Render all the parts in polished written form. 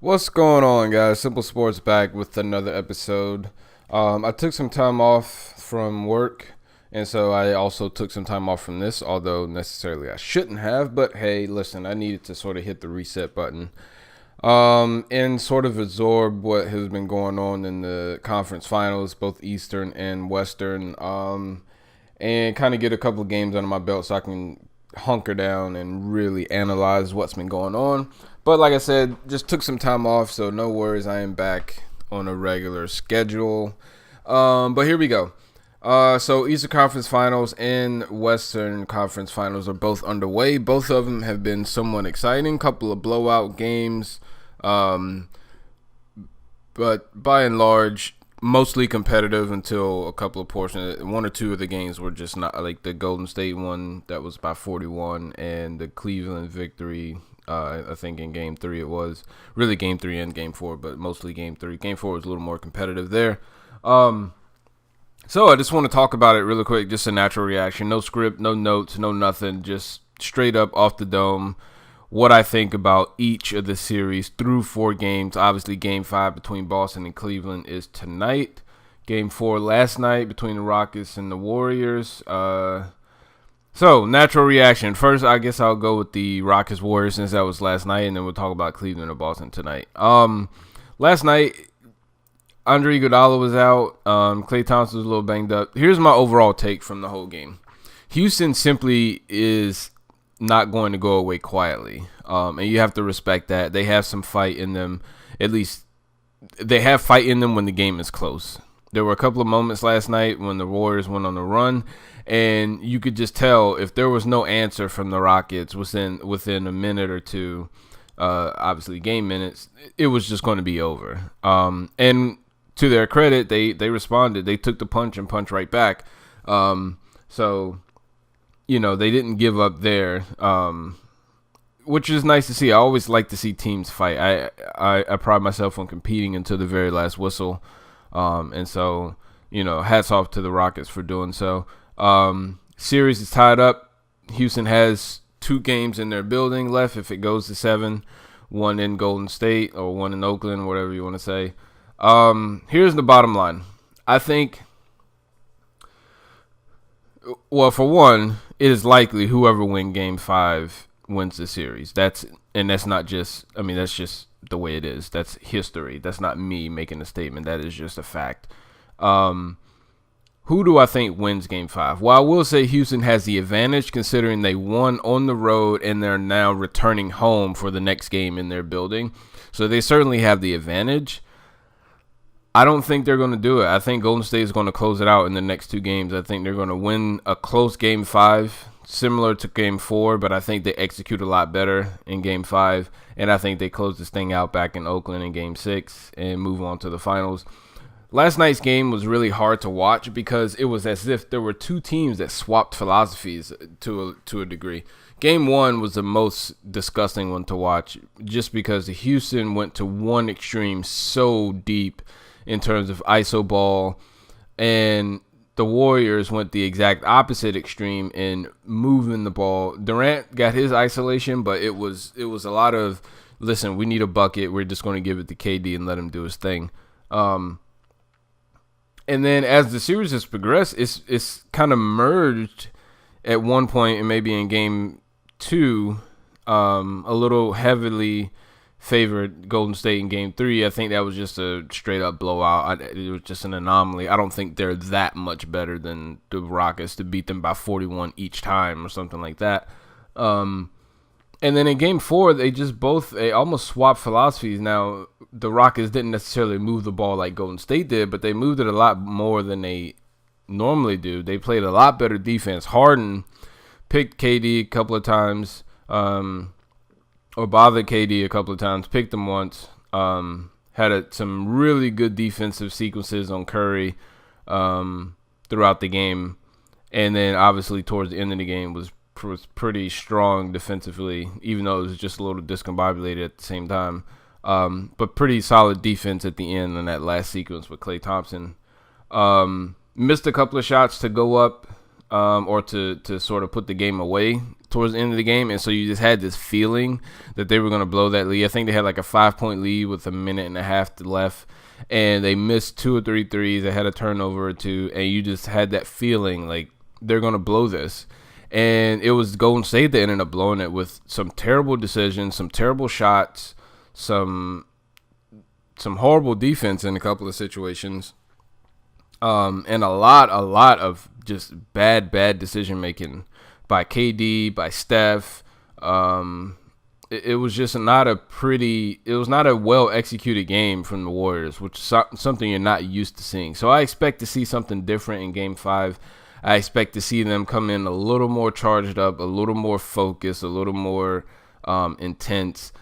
What's going on, guys? Simple Sports back with another episode. I took some time off from work, and so I also took some time off from this, although necessarily I shouldn't have. But hey, listen, I needed to sort of hit the reset button and sort of absorb what has been going on in the conference finals, both Eastern and Western, and kind of get a couple of games under my belt so I can hunker down and really analyze what's been going on. But like I said, just took some time off, so no worries. I am back on a regular schedule. But here we go. So Eastern Conference Finals and Western Conference Finals are both underway. Both of them have been somewhat exciting. Couple of blowout games. But by and large, mostly competitive until a couple of portions. One or two of the games were just not, like the Golden State one that was by 41 and the Cleveland victory. I think in Game 3 it was really Game 3 and Game 4, but mostly Game 3. Game 4 was a little more competitive there. So I just want to talk about it really quick, just a natural reaction. No script, no notes, no nothing, just straight up off the dome. What I think about each of the series through 4 games. Obviously, Game 5 between Boston and Cleveland is tonight. Game 4 last night between the Rockets and the Warriors. So, natural reaction. First, I guess I'll go with the Rockets Warriors since that was last night, and then we'll talk about Cleveland and Boston tonight. Last night, Andre Iguodala was out. Klay Thompson was a little banged up. Here's my overall take from the whole game. Houston simply is not going to go away quietly, and you have to respect that. They have some fight in them. At least they have fight in them when the game is close. There were a couple of moments last night when the Warriors went on the run, and you could just tell if there was no answer from the Rockets within a minute or two, obviously game minutes, it was just going to be over. And to their credit, they responded. They took the punch and punched right back. So, they didn't give up there, which is nice to see. I always like to see teams fight. I pride myself on competing until the very last whistle. And so, hats off to the Rockets for doing so. Series is tied up. Houston has 2 games in their building left if it goes to 7. 1 in Golden State or 1 in Oakland, whatever you want to say. Here's the bottom line. I think, well, for one, it is likely whoever wins Game 5 wins the series. That's not just, that's just the way it is. That's history. That's not me making a statement. That is just a fact. Who do I think wins Game 5? Well, I will say Houston has the advantage considering they won on the road and they're now returning home for the next game in their building. So they certainly have the advantage. I don't think they're going to do it. I think Golden State is going to close it out in the next 2 games. I think they're going to win a close Game 5, similar to Game 4, but I think they execute a lot better in Game 5, and I think they close this thing out back in Oakland in Game 6 and move on to the finals. Last night's game was really hard to watch because it was as if there were 2 teams that swapped philosophies to a degree. Game 1 was the most disgusting one to watch just because Houston went to one extreme so deep in terms of iso ball, and the Warriors went the exact opposite extreme in moving the ball. Durant got his isolation, but it was a lot of, listen, we need a bucket. We're just going to give it to KD and let him do his thing. And then as the series has progressed, it's kind of merged at one point, and maybe in Game 2, a little heavily favored Golden State in Game 3. I think that was just a straight-up blowout. It was just an anomaly. I don't think they're that much better than the Rockets to beat them by 41 each time or something like that. And then in Game 4, they almost swapped philosophies. Now, the Rockets didn't necessarily move the ball like Golden State did, but they moved it a lot more than they normally do. They played a lot better defense. Harden picked KD a couple of times, or bothered KD a couple of times, picked him once, had some really good defensive sequences on Curry throughout the game, and then obviously towards the end of the game was pretty strong defensively, even though it was just a little discombobulated at the same time. But pretty solid defense at the end in that last sequence with Klay Thompson. Missed a couple of shots to go up or to sort of put the game away towards the end of the game, and so you just had this feeling that they were going to blow that lead. I think they had like a 5-point lead with a minute and a half left, and they missed 2 or 3 threes. They had a turnover or two, and you just had that feeling like they're going to blow this. And it was Golden State that ended up blowing it with some terrible decisions, some terrible shots, some horrible defense in a couple of situations, and a lot of just bad decision making by KD, by Steph. It was just not a well executed game from the Warriors, which is something you're not used to seeing. So I expect to see something different in Game 5. I expect to see them come in a little more charged up, a little more focused, a little more intense,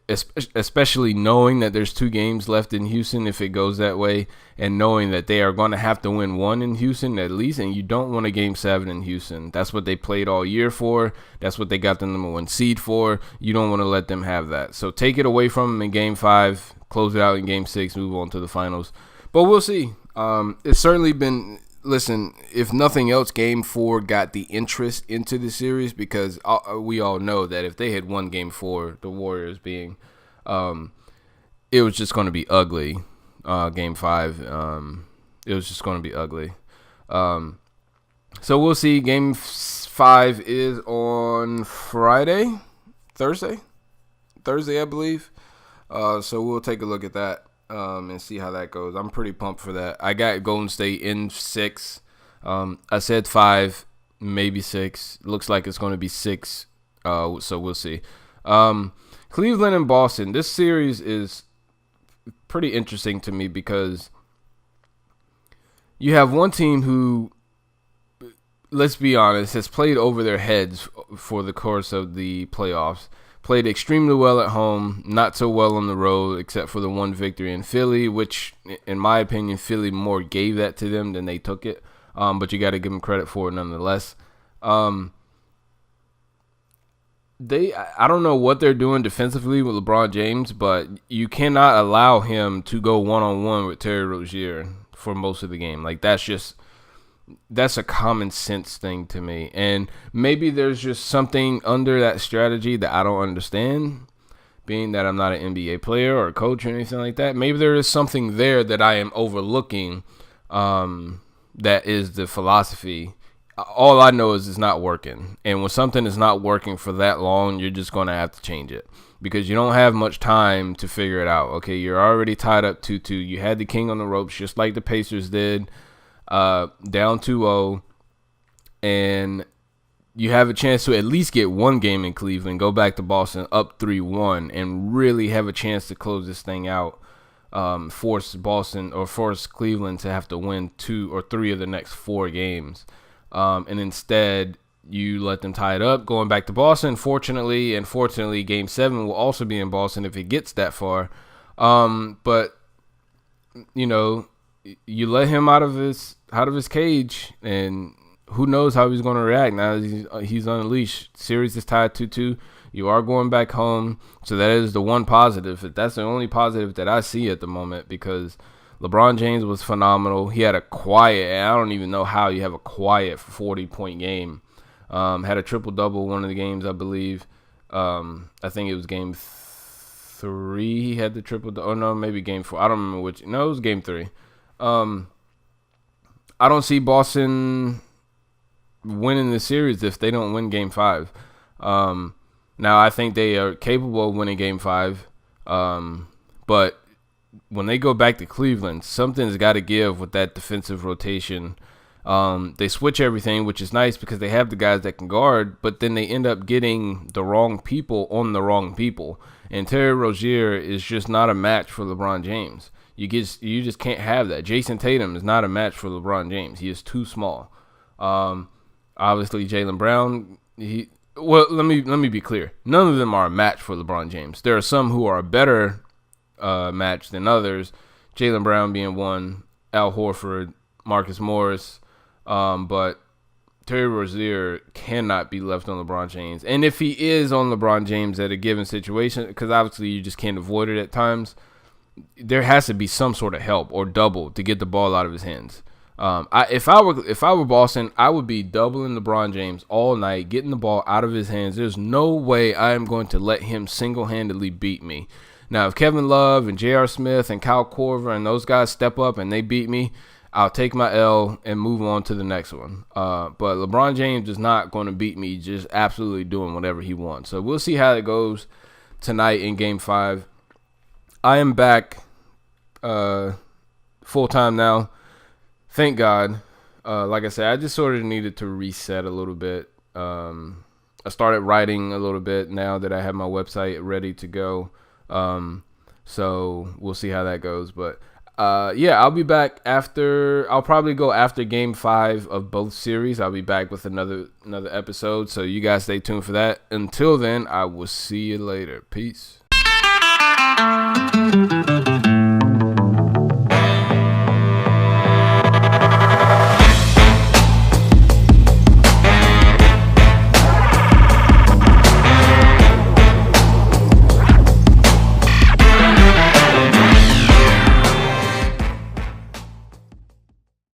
especially knowing that there's 2 games left in Houston if it goes that way, and knowing that they are going to have to win one in Houston at least, and you don't want a Game 7 in Houston. That's what they played all year for. That's what they got the number 1 seed for. You don't want to let them have that. So take it away from them in Game 5, close it out in Game 6, move on to the finals. But we'll see. It's certainly been... Listen, if nothing else, Game 4 got the interest into the series because we all know that if they had won Game 4, the Warriors being, it was just going to be ugly. Game 5, it was just going to be ugly. So we'll see. Game 5 is on Thursday, I believe. So we'll take a look at that. And see how that goes. I'm pretty pumped for that. I got Golden State in 6. I said 5, maybe 6. Looks like it's going to be 6. So we'll see. Cleveland and Boston. This series is pretty interesting to me because you have one team who, let's be honest, has played over their heads for the course of the playoffs. Played extremely well at home, not so well on the road, except for the one victory in Philly, which, in my opinion, Philly more gave that to them than they took it. But you got to give them credit for it nonetheless. I don't know what they're doing defensively with LeBron James, but you cannot allow him to go one-on-one with Terry Rozier for most of the game. Like, that's a common sense thing to me. And maybe there's just something under that strategy that I don't understand, being that I'm not an NBA player or a coach or anything like that. Maybe there is something there that I am overlooking, that is the philosophy. All I know is it's not working. And when something is not working for that long, you're just going to have to change it because you don't have much time to figure it out. Okay, you're already tied up 2-2. You had the king on the ropes just like the Pacers did. Down 2-0, and you have a chance to at least get one game in Cleveland, go back to Boston up 3-1, and really have a chance to close this thing out, force Cleveland to have to win 2 or 3 of the next 4 games. And instead, you let them tie it up, going back to Boston, fortunately, Game 7 will also be in Boston if it gets that far. But, you know, you let him out of his cage, and who knows how he's going to react now that he's unleashed. Series is tied 2-2. You are going back home, so that is the one positive. That's the only positive that I see at the moment because LeBron James was phenomenal. He had a quiet, I don't even know how you have a quiet 40-point game. Had a triple-double one of the games, I believe. I think it was Game 3 he had the triple-double. Oh, no, maybe Game 4. I don't remember which. No, it was Game 3. I don't see Boston winning the series if they don't win Game 5. Now, I think they are capable of winning Game 5, but when they go back to Cleveland, something's got to give with that defensive rotation. They switch everything, which is nice because they have the guys that can guard, but then they end up getting the wrong people on the wrong people. And Terry Rozier is just not a match for LeBron James. You just can't have that. Jason Tatum is not a match for LeBron James. He is too small. Obviously, Jaylen Brown. Let me be clear. None of them are a match for LeBron James. There are some who are a better match than others. Jaylen Brown being one, Al Horford, Marcus Morris, but Terry Rozier cannot be left on LeBron James. And if he is on LeBron James at a given situation, because obviously you just can't avoid it at times, there has to be some sort of help or double to get the ball out of his hands. If I were Boston, I would be doubling LeBron James all night, getting the ball out of his hands. There's no way I am going to let him single-handedly beat me. Now, if Kevin Love and J.R. Smith and Kyle Korver and those guys step up and they beat me, I'll take my L and move on to the next one. But LeBron James is not going to beat me just absolutely doing whatever he wants. So we'll see how it goes tonight in Game 5. I am back full-time now. Thank God. Like I said, I just sort of needed to reset a little bit. I started writing a little bit now that I have my website ready to go. So we'll see how that goes. But yeah, I'll be back after. I'll probably go after Game 5 of both series. I'll be back with another episode. So you guys stay tuned for that. Until then, I will see you later. Peace.